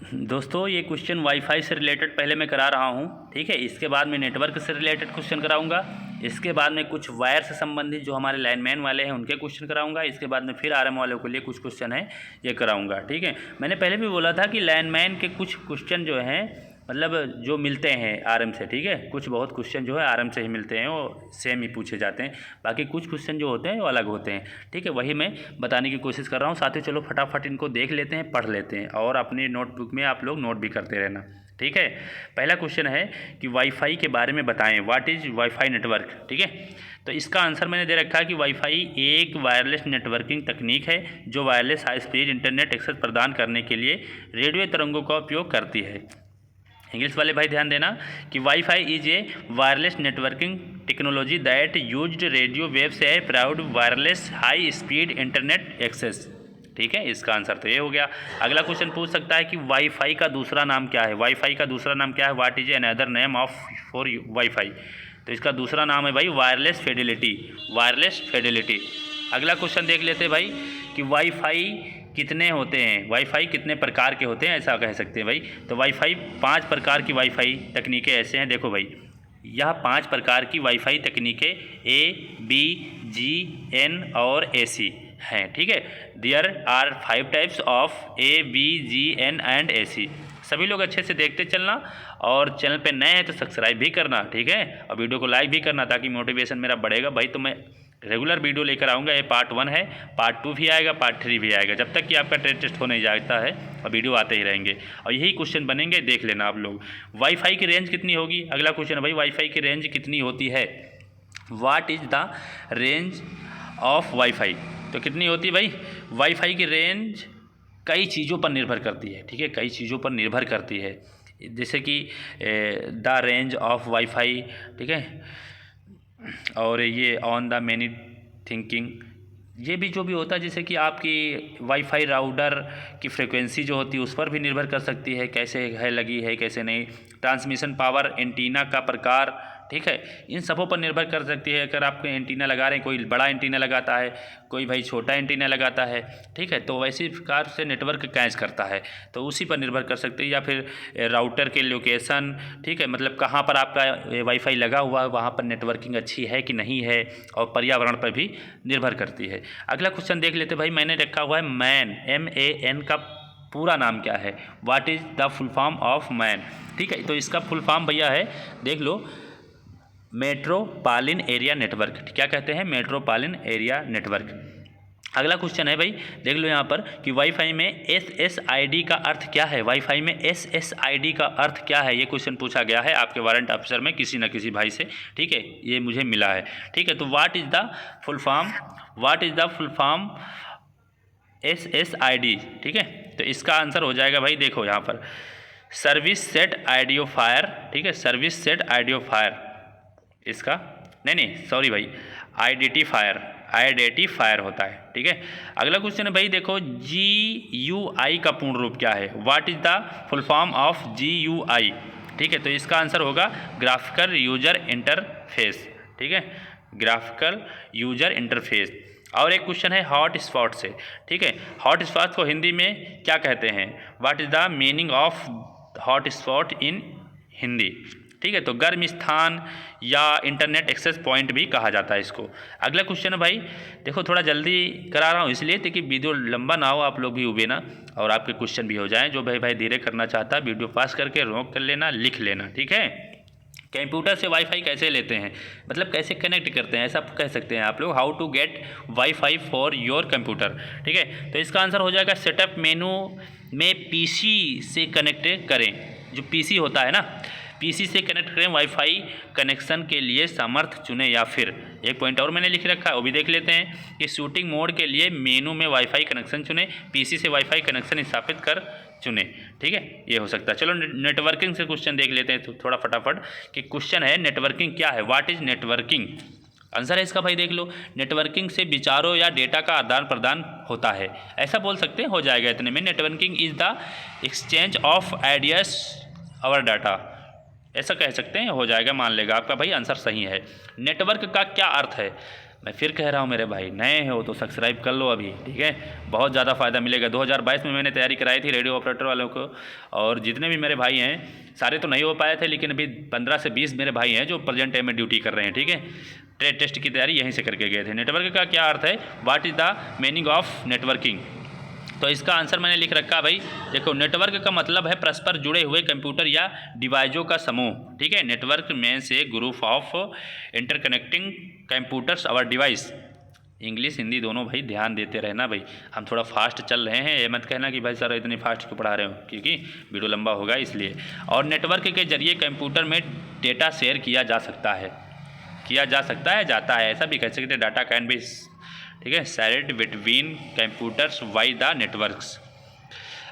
दोस्तों ये question wifi से रिलेटेड पहले मैं करा रहा हूँ, ठीक है। इसके बाद मैं नेटवर्क से रिलेटेड क्वेश्चन कराऊंगा। इसके बाद में कुछ वायर से संबंधित जो हमारे लाइनमैन वाले हैं उनके क्वेश्चन कराऊंगा। इसके बाद में फिर आरएम वालों के लिए कुछ क्वेश्चन है ये कराऊंगा, ठीक है। मैंने पहले भी बोला था कि लाइनमैन के कुछ क्वेश्चन जो हैं मतलब जो मिलते हैं आरएम से, ठीक है। कुछ बहुत क्वेश्चन जो है आरएम से ही मिलते हैं, वो सेम ही पूछे जाते हैं। बाकी कुछ क्वेश्चन जो होते हैं वो अलग होते हैं, ठीक है। वही मैं बताने की कोशिश कर रहा हूँ। साथियों चलो फटाफट इनको देख लेते हैं, पढ़ लेते हैं और अपनी नोटबुक में आप लोग नोट भी करते रहना, ठीक है। पहला क्वेश्चन है कि वाईफाई के बारे में बताएं, व्हाट इज़ वाईफाई नेटवर्क, ठीक है। तो इसका आंसर मैंने दे रखा है कि वाईफाई एक वायरलेस नेटवर्किंग तकनीक है जो wireless high speed internet access प्रदान करने के लिए रेडियो तरंगों का उपयोग करती है। इंग्लिश वाले भाई ध्यान देना कि WiFi is a wireless networking technology that used radio waves से provide wireless high speed internet access, ठीक है। इसका आंसर तो ये हो गया। अगला क्वेश्चन पूछ सकता है कि वाईफाई का दूसरा नाम क्या है। वाईफाई का दूसरा नाम क्या है, what is another name of for wifi. तो इसका दूसरा नाम है भाई वायरलेस फिडेलिटी, वायरलेस फिडेलिटी। अगला क्वेश्चन देख लेते हैं भाई कि वाईफाई कितने होते हैं, वाईफाई कितने प्रकार के होते हैं, ऐसा कह सकते हैं भाई। तो वाईफाई 5 प्रकार की वाईफाई तकनीकें ऐसे हैं, देखो भाई यह 5 प्रकार की वाईफाई तकनीकें ए, बी, जी, एन और ए सी हैं, ठीक है। There are 5 types of A, B, G, N and A C. सभी लोग अच्छे से देखते चलना और चैनल पे नए हैं तो सब्सक्राइब भी करना, ठीक है। और वीडियो को लाइक भी करना ताकि मोटिवेशन मेरा बढ़ेगा भाई। तो मैं रेगुलर वीडियो लेकर आऊँगा। ये पार्ट 1 है, पार्ट 2 भी आएगा, पार्ट 3 भी आएगा, जब तक कि आपका ट्रेड टेस्ट हो नहीं जाता है और वीडियो आते ही रहेंगे और यही क्वेश्चन बनेंगे, देख लेना आप लोग। वाईफाई की रेंज कितनी होगी, अगला क्वेश्चन है भाई वाईफाई की रेंज कितनी होती है। What is the range of wifi. तो कितनी होती है भाई वाईफाई की रेंज, कई चीज़ों पर निर्भर करती है, ठीक है। कई चीज़ों पर निर्भर करती है, जैसे कि द रेंज ऑफ वाईफाई, ठीक है। और ये ऑन द मैनी थिंकिंग, ये भी जो भी होता है जैसे कि आपकी वाईफाई राउटर की फ्रीक्वेंसी जो होती है उस पर भी निर्भर कर सकती है, कैसे है लगी है कैसे नहीं। ट्रांसमिशन पावर, एंटीना का प्रकार, ठीक है, इन सबों पर निर्भर कर सकती है। अगर आप एंटीना लगा रहे हैं, कोई बड़ा एंटीना लगाता है, कोई भाई छोटा एंटीना लगाता है, ठीक है, तो वैसी प्रकार से नेटवर्क कैच करता है, तो उसी पर निर्भर कर सकते हैं। या फिर राउटर के लोकेशन, ठीक है, मतलब कहाँ पर आपका वाईफाई लगा हुआ है वहाँ पर नेटवर्किंग अच्छी है कि नहीं है, और पर्यावरण पर भी निर्भर करती है। अगला क्वेश्चन देख लेते भाई, मैंने रखा हुआ है मैन, MAN का पूरा नाम क्या है। What is the full form of man, ठीक है। तो इसका फुल फॉर्म भैया है, देख लो, मेट्रोपॉलिटन एरिया नेटवर्क। क्या कहते हैं, मेट्रोपॉलिटन एरिया नेटवर्क। अगला क्वेश्चन है भाई, देख लो यहाँ पर कि वाईफाई में SSID का अर्थ क्या है। वाईफाई में SSID का अर्थ क्या है, ये क्वेश्चन पूछा गया है आपके वारंट ऑफिसर में किसी न किसी भाई से, ठीक है, ये मुझे मिला है, ठीक है। तो what is the full form, what is the full form SSID, ठीक है। तो इसका आंसर हो जाएगा भाई, देखो यहाँ पर सर्विस सेट आइडियोफायर, ठीक है, सर्विस सेट आइडियोफायर। इसका नहीं सॉरी भाई, आइडेंटिफायर होता है, ठीक है। अगला क्वेश्चन है भाई, देखो GUI का पूर्ण रूप क्या है। What is the full form of GUI, ठीक है। तो इसका आंसर होगा ग्राफिकल यूजर इंटरफेस, ठीक है, ग्राफिकल यूजर इंटरफेस। और एक क्वेश्चन है हॉट स्पॉट से, ठीक है। हॉट स्पॉट को हिंदी में क्या कहते हैं। What is the meaning of hot spot in Hindi, ठीक है। तो गर्म स्थान या इंटरनेट एक्सेस पॉइंट भी कहा जाता है इसको। अगला क्वेश्चन है भाई, देखो थोड़ा जल्दी करा रहा हूँ इसलिए ताकि वीडियो लंबा ना हो, आप लोग भी उबे ना और आपके क्वेश्चन भी हो जाएं। जो भाई धीरे करना चाहता है वीडियो पास करके रोक कर लेना, लिख लेना, ठीक है। कंप्यूटर से वाईफाई कैसे लेते हैं, मतलब कैसे कनेक्ट करते हैं, ऐसा कह सकते हैं आप लोग। How to get wifi for your computer, ठीक है। तो इसका आंसर हो जाएगा सेटअप मेनू में PC से कनेक्ट करें। जो PC होता है ना, PC से कनेक्ट करें वाईफाई कनेक्शन के लिए समर्थ चुनें, या फिर एक पॉइंट और मैंने लिख रखा है वो भी देख लेते हैं कि शूटिंग मोड के लिए मेनू में वाईफाई कनेक्शन चुनें, PC से वाईफाई कनेक्शन स्थापित कर चुनें, ठीक है, ये हो सकता है। चलो नेटवर्किंग से क्वेश्चन देख लेते हैं तो थोड़ा फटाफट कि क्वेश्चन है नेटवर्किंग क्या है। व्हाट इज़ नेटवर्किंग, आंसर है इसका भाई देख लो, नेटवर्किंग से विचारों या डेटा का आदान प्रदान होता है, ऐसा बोल सकते हैं, हो जाएगा इतने में। Networking is the exchange of ideas और डाटा, ऐसा कह सकते हैं, हो जाएगा, मान लेगा आपका भाई आंसर सही है। नेटवर्क का क्या अर्थ है, मैं फिर कह रहा हूँ मेरे भाई, नए हो तो सब्सक्राइब कर लो अभी, ठीक है, बहुत ज़्यादा फ़ायदा मिलेगा। 2022 में मैंने तैयारी कराई थी रेडियो ऑपरेटर वालों को, और जितने भी मेरे भाई हैं सारे तो नहीं हो पाए थे, लेकिन अभी 15 से 20 मेरे भाई हैं जो प्रेजेंट टाइम में ड्यूटी कर रहे हैं, ठीक है। ट्रेड टेस्ट की तैयारी यहीं से करके गए थे। नेटवर्क का क्या अर्थ है, what is the meaning of networking? तो इसका आंसर मैंने लिख रखा भाई, देखो नेटवर्क का मतलब है परस्पर जुड़े हुए कंप्यूटर या डिवाइसों का समूह, ठीक है। नेटवर्क में से ग्रुप ऑफ इंटरकनेक्टिंग कंप्यूटर्स और डिवाइस। इंग्लिश हिंदी दोनों भाई ध्यान देते रहना भाई, हम थोड़ा फास्ट चल रहे हैं, ये मत कहना कि भाई सर इतनी फास्ट क्यों पढ़ा रहे हो, क्योंकि वीडियो लंबा होगा इसलिए। और नेटवर्क के जरिए कंप्यूटर में डेटा शेयर किया जा सकता है, जाता है, ऐसा भी कह सकते हैं, डाटा कैन बी, ठीक है, shared between computers by the networks.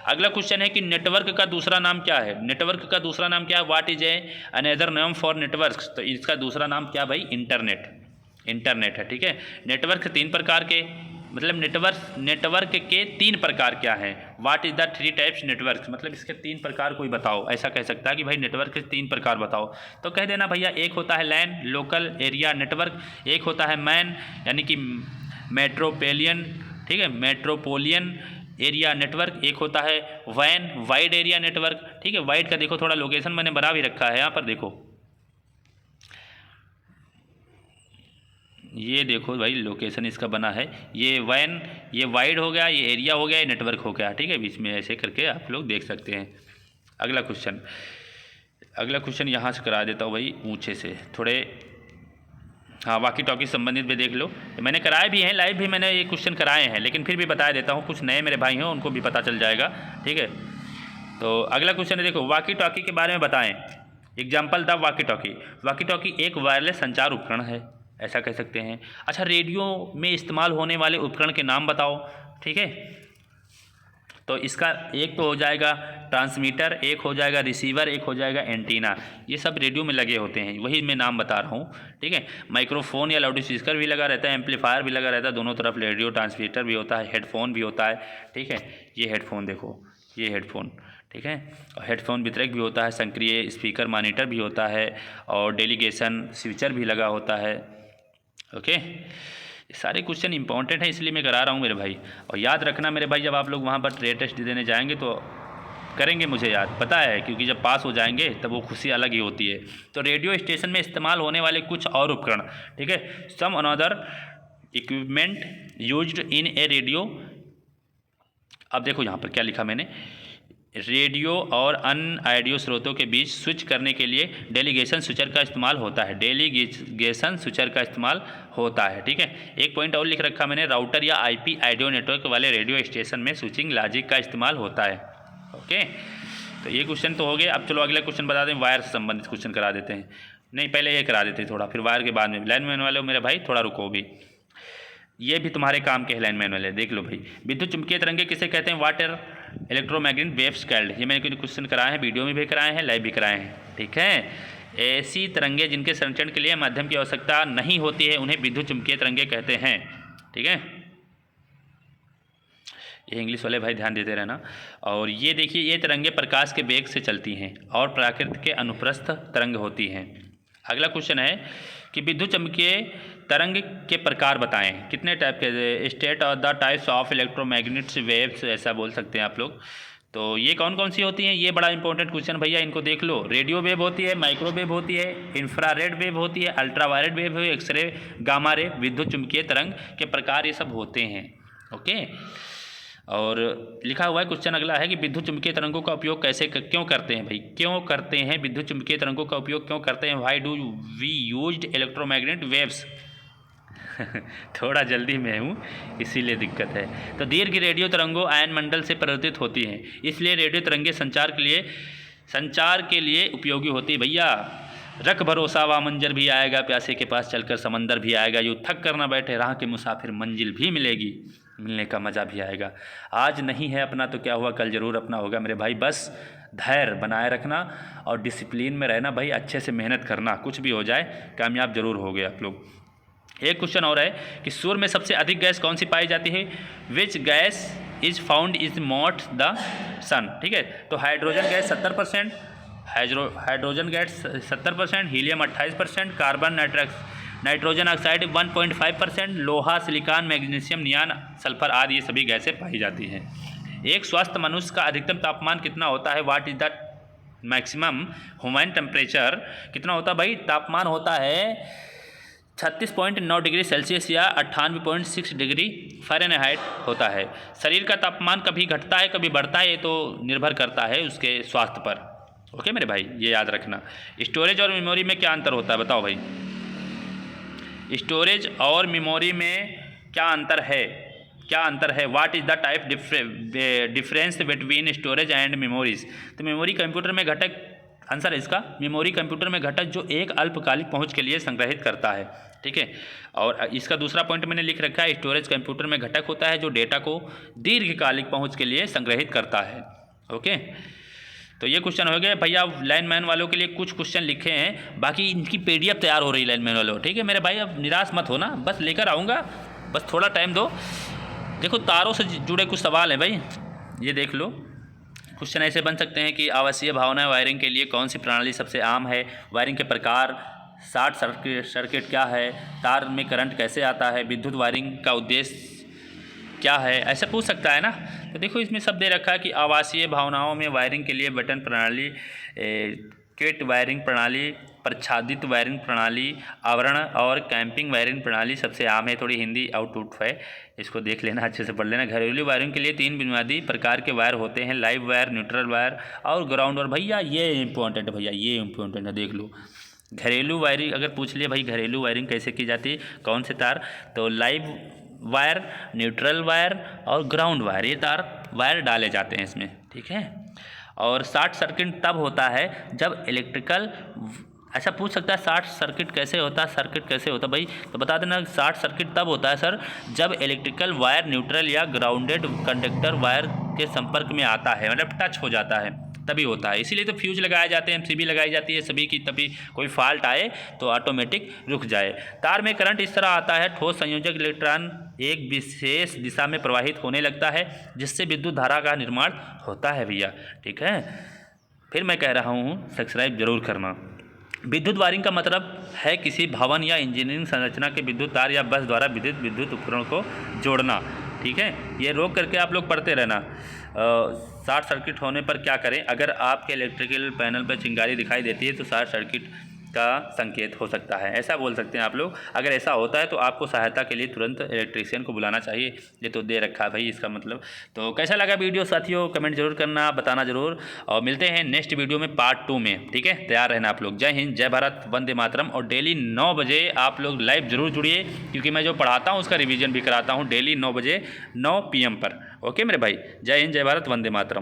अगला क्वेश्चन है कि नेटवर्क का दूसरा नाम क्या है? नेटवर्क का दूसरा नाम क्या है? What is another name for networks? तो इसका दूसरा नाम क्या भाई? इंटरनेट है, ठीक है। नेटवर्क 3 प्रकार के, मतलब नेटवर्क के 3 प्रकार क्या हैं? What is the 3 types network? मतलब इसके 3 प्रकार कोई बताओ, ऐसा कह सकता है कि भाई नेटवर्क के 3 प्रकार बताओ, तो कह देना भैया एक होता है लैन, लोकल एरिया नेटवर्क, एक होता है मैन यानी कि मेट्रोपोलियन, ठीक है, मेट्रोपोलियन एरिया नेटवर्क, एक होता है वैन, वाइड एरिया नेटवर्क, ठीक है। वाइड का देखो थोड़ा लोकेशन मैंने बना भी रखा है यहाँ पर, देखो ये देखो भाई लोकेशन इसका बना है, ये वैन, ये वाइड हो गया, ये एरिया हो गया, ये नेटवर्क हो गया, ठीक है। बीच में ऐसे करके आप लोग देख सकते हैं। अगला क्वेश्चन यहाँ से करा देता हूँ भाई ऊँचे से थोड़े, हाँ वाकी टॉकी संबंधित भी देख लो, मैंने कराए भी हैं, लाइव भी मैंने ये क्वेश्चन कराए हैं, लेकिन फिर भी बता देता हूँ, कुछ नए मेरे भाई हैं उनको भी पता चल जाएगा, ठीक है। तो अगला क्वेश्चन है, देखो वाकी टॉकी के बारे में बताएं। एग्जाम्पल द वाकी टॉकी एक वायरलेस संचार उपकरण है, ऐसा कह सकते हैं। अच्छा, रेडियो में इस्तेमाल होने वाले उपकरण के नाम बताओ, ठीक है। तो इसका एक तो हो जाएगा ट्रांसमीटर, एक हो जाएगा रिसीवर, एक हो जाएगा एंटीना, ये सब रेडियो में लगे होते हैं, वही मैं नाम बता रहा हूँ, ठीक है। माइक्रोफोन या लाउड स्पीकर भी लगा रहता है, एम्पलीफायर भी लगा रहता है, दोनों तरफ रेडियो ट्रांसमीटर भी होता है, हेडफोन भी होता है, ठीक है। ये हेडफोन देखो, ये हेडफोन, ठीक है, और हेडफोन वितरक भी होता है, सक्रिय स्पीकर मॉनिटर भी होता है, और डेलीगेशन स्विचर भी लगा होता है, ओके। ये सारे क्वेश्चन इंपॉर्टेंट हैं इसलिए मैं करा रहा हूँ मेरे भाई, और याद रखना मेरे भाई, जब आप लोग वहाँ पर ट्रेड टेस्ट देने जाएंगे तो करेंगे, मुझे याद पता है, क्योंकि जब पास हो जाएंगे तब वो खुशी अलग ही होती है। तो रेडियो स्टेशन में इस्तेमाल होने वाले कुछ और उपकरण, ठीक है, some another equipment used in a radio. अब देखो यहाँ पर क्या लिखा मैंने, रेडियो और अन्य ऑडियो स्रोतों के बीच स्विच करने के लिए डेलीगेशन स्विचर का इस्तेमाल होता है, ठीक है। एक पॉइंट और लिख रखा मैंने, राउटर या आईपी ऑडियो नेटवर्क वाले रेडियो स्टेशन में स्विचिंग लॉजिक का इस्तेमाल होता है, ओके। तो ये क्वेश्चन तो हो गए। अब चलो अगला क्वेश्चन बता दें, वायर से संबंधित क्वेश्चन करा देते हैं, नहीं पहले ये करा देते हैं थोड़ा, फिर वायर के बाद में। लाइनमैन वाले मेरे भाई थोड़ा रुको भी, ये भी तुम्हारे काम के लाइनमैन वाले, देख लो भाई। विद्युत चुम्बकीय तरंगे किसे कहते हैं? Water electromagnetic waves called. ये मैंने क्वेश्चन कराए हैं, वीडियो में भी कराए हैं, लाइव भी कराए हैं, ठीक है। ऐसी तरंगे जिनके संचरण के लिए माध्यम की आवश्यकता नहीं होती है उन्हें विद्युत चुम्बकीय तरंगे कहते हैं, ठीक है। ये इंग्लिश वाले भाई ध्यान देते रहना। और ये देखिए, ये तरंगे प्रकाश के वेग से चलती हैं और प्रकृति के अनुप्रस्थ तरंग होती हैं। अगला क्वेश्चन है कि विद्युत चुम्बकीय तरंग के प्रकार बताएं, कितने टाइप के? स्टेट और the types of electromagnetic waves, ऐसा बोल सकते हैं आप लोग। तो ये कौन कौन सी होती हैं? ये बड़ा इंपॉर्टेंट क्वेश्चन भैया, इनको देख लो। रेडियो वेव होती है, माइक्रोवेव होती है, इंफ्रारेड वेव होती है, अल्ट्रावायलेट वेव है, एक्सरे, गामा रे, विद्युत चुम्बकीय तरंग के प्रकार ये सब होते हैं, ओके। और लिखा हुआ है क्वेश्चन अगला है कि विद्युत चुम्बकीय तरंगों का उपयोग क्यों करते हैं भाई? क्यों करते हैं विद्युत चुम्बकीय तरंगों का उपयोग क्यों करते हैं? Why do we used electromagnetic waves? थोड़ा जल्दी में हूँ इसीलिए दिक्कत है। तो दीर्घ रेडियो तरंगों आयन मंडल से परिवर्तित होती हैं, इसलिए रेडियो तरंगे संचार के लिए उपयोगी होती है। भैया रख भरोसा, वा मंजर भी आएगा, प्यासे के पास चलकर समंदर भी आएगा, यूँ थक कर ना बैठे राह के मुसाफिर, मंजिल भी मिलेगी, मिलने का मज़ा भी आएगा। आज नहीं है अपना तो क्या हुआ, कल ज़रूर अपना होगा मेरे भाई। बस धैर्य बनाए रखना और डिसिप्लिन में रहना भाई, अच्छे से मेहनत करना, कुछ भी हो जाए कामयाब जरूर होगे आप लोग। एक क्वेश्चन और है कि सूर्य में सबसे अधिक गैस कौन सी पाई जाती है? Which gas is found is not the sun, ठीक है। तो hydrogen gas 70%, hydrogen gas 70%, helium 28%, carbon nitrogen oxide 1.5%, लोहा, सिलिकॉन, मैग्नीशियम, नियान, सल्फर आदि ये सभी गैसें पाई जाती हैं। एक स्वस्थ मनुष्य का अधिकतम तापमान कितना होता है? What is the maximum human temperature? कितना होता है भाई? तापमान होता है 36.9 डिग्री सेल्सियस या 98.6 डिग्री फ़ारेनहाइट होता है। शरीर का तापमान कभी घटता है कभी बढ़ता है, ये तो निर्भर करता है उसके स्वास्थ्य पर। ओके मेरे भाई, ये याद रखना। स्टोरेज और मेमोरी में क्या अंतर होता है बताओ भाई? स्टोरेज और मेमोरी में क्या अंतर है? क्या अंतर है? What is the type difference between storage and memories? तो मेमोरी कंप्यूटर में घटक, आंसर है इसका मेमोरी कंप्यूटर में घटक जो एक अल्पकालिक पहुंच के लिए संग्रहित करता है। ठीक है, और इसका दूसरा पॉइंट मैंने लिख रखा है, स्टोरेज कंप्यूटर में घटक होता है जो डेटा को दीर्घकालिक पहुंच के लिए संग्रहित करता है। ओके, तो ये क्वेश्चन हो गए भैया। लाइनमैन वालों के लिए कुछ क्वेश्चन लिखे हैं, बाकी इनकी PDF तैयार हो रही है लाइनमैन वालों। ठीक है मेरे भाई, अब निराश मत होना, बस लेकर आऊँगा, बस थोड़ा टाइम दो। देखो तारों से जुड़े कुछ सवाल हैं भाई, ये देख लो। क्वेश्चन ऐसे बन सकते हैं कि आवासीय भावनाएं वायरिंग के लिए कौन सी प्रणाली सबसे आम है? वायरिंग के प्रकार, शॉर्ट सर्किट क्या है? तार में करंट कैसे आता है? विद्युत वायरिंग का उद्देश्य क्या है? ऐसे पूछ सकता है ना। तो देखो इसमें सब दे रखा है कि आवासीय भावनाओं में वायरिंग के लिए बटन प्रणाली, केट वायरिंग प्रणाली, प्रच्छादित वायरिंग प्रणाली, आवरण और कैंपिंग वायरिंग प्रणाली सबसे आम है। थोड़ी हिंदी आउट है, इसको देख लेना, अच्छे से पढ़ लेना। घरेलू वायरिंग के लिए 3 बुनियादी प्रकार के वायर होते हैं, लाइव वायर, न्यूट्रल वायर और ग्राउंड वायर। भैया ये इंपॉर्टेंट है, भैया ये इंपॉर्टेंट है, देख लो। घरेलू वायरिंग अगर पूछ लिया भाई घरेलू वायरिंग कैसे की जाती है, कौन से तार, तो लाइव वायर, न्यूट्रल वायर और ग्राउंड वायर, ये तार वायर डाले जाते हैं इसमें। ठीक है, और शॉर्ट सर्किट तब होता है जब इलेक्ट्रिकल, ऐसा पूछ सकता है शॉर्ट सर्किट कैसे होता है, सर्किट कैसे होता है भाई, तो बता देना शॉर्ट सर्किट तब होता है सर जब इलेक्ट्रिकल वायर न्यूट्रल या ग्राउंडेड कंडक्टर वायर के संपर्क में आता है, मतलब टच हो जाता है, तभी होता है। इसीलिए तो फ्यूज लगाए जाते हैं, MCB लगाई जाती है सभी की, तभी कोई फॉल्ट आए तो ऑटोमेटिक रुक जाए। तार में करंट इस तरह आता है, ठोस संयोजक इलेक्ट्रॉन एक विशेष दिशा में प्रवाहित होने लगता है जिससे विद्युत धारा का निर्माण होता है भैया। ठीक है, फिर मैं कह रहा हूँ सब्सक्राइब जरूर करना। विद्युत वायरिंग का मतलब है किसी भवन या इंजीनियरिंग संरचना के विद्युत तार या बस द्वारा विद्युत उपकरण को जोड़ना। ठीक है, ये रोक करके आप लोग पढ़ते रहना। शॉर्ट सर्किट होने पर क्या करें? अगर आपके इलेक्ट्रिकल पैनल पर चिंगारी दिखाई देती है तो शॉर्ट सर्किट का संकेत हो सकता है, ऐसा बोल सकते हैं आप लोग। अगर ऐसा होता है तो आपको सहायता के लिए तुरंत इलेक्ट्रीशियन को बुलाना चाहिए। ये तो दे रखा है भाई इसका मतलब। तो कैसा लगा वीडियो साथियों, कमेंट जरूर करना, बताना जरूर, और मिलते हैं नेक्स्ट वीडियो में पार्ट 2 में। ठीक है, तैयार रहना आप लोग। जय हिंद, जय भारत, वंदे मातरम। और डेली 9 बजे आप लोग लाइव जरूर जुड़िए, क्योंकि मैं जो पढ़ाता हूँ उसका रिविजन भी कराता हूँ डेली 9 बजे 9 PM पर। ओके मेरे भाई, जय हिंद, जय भारत, वंदे मातरम।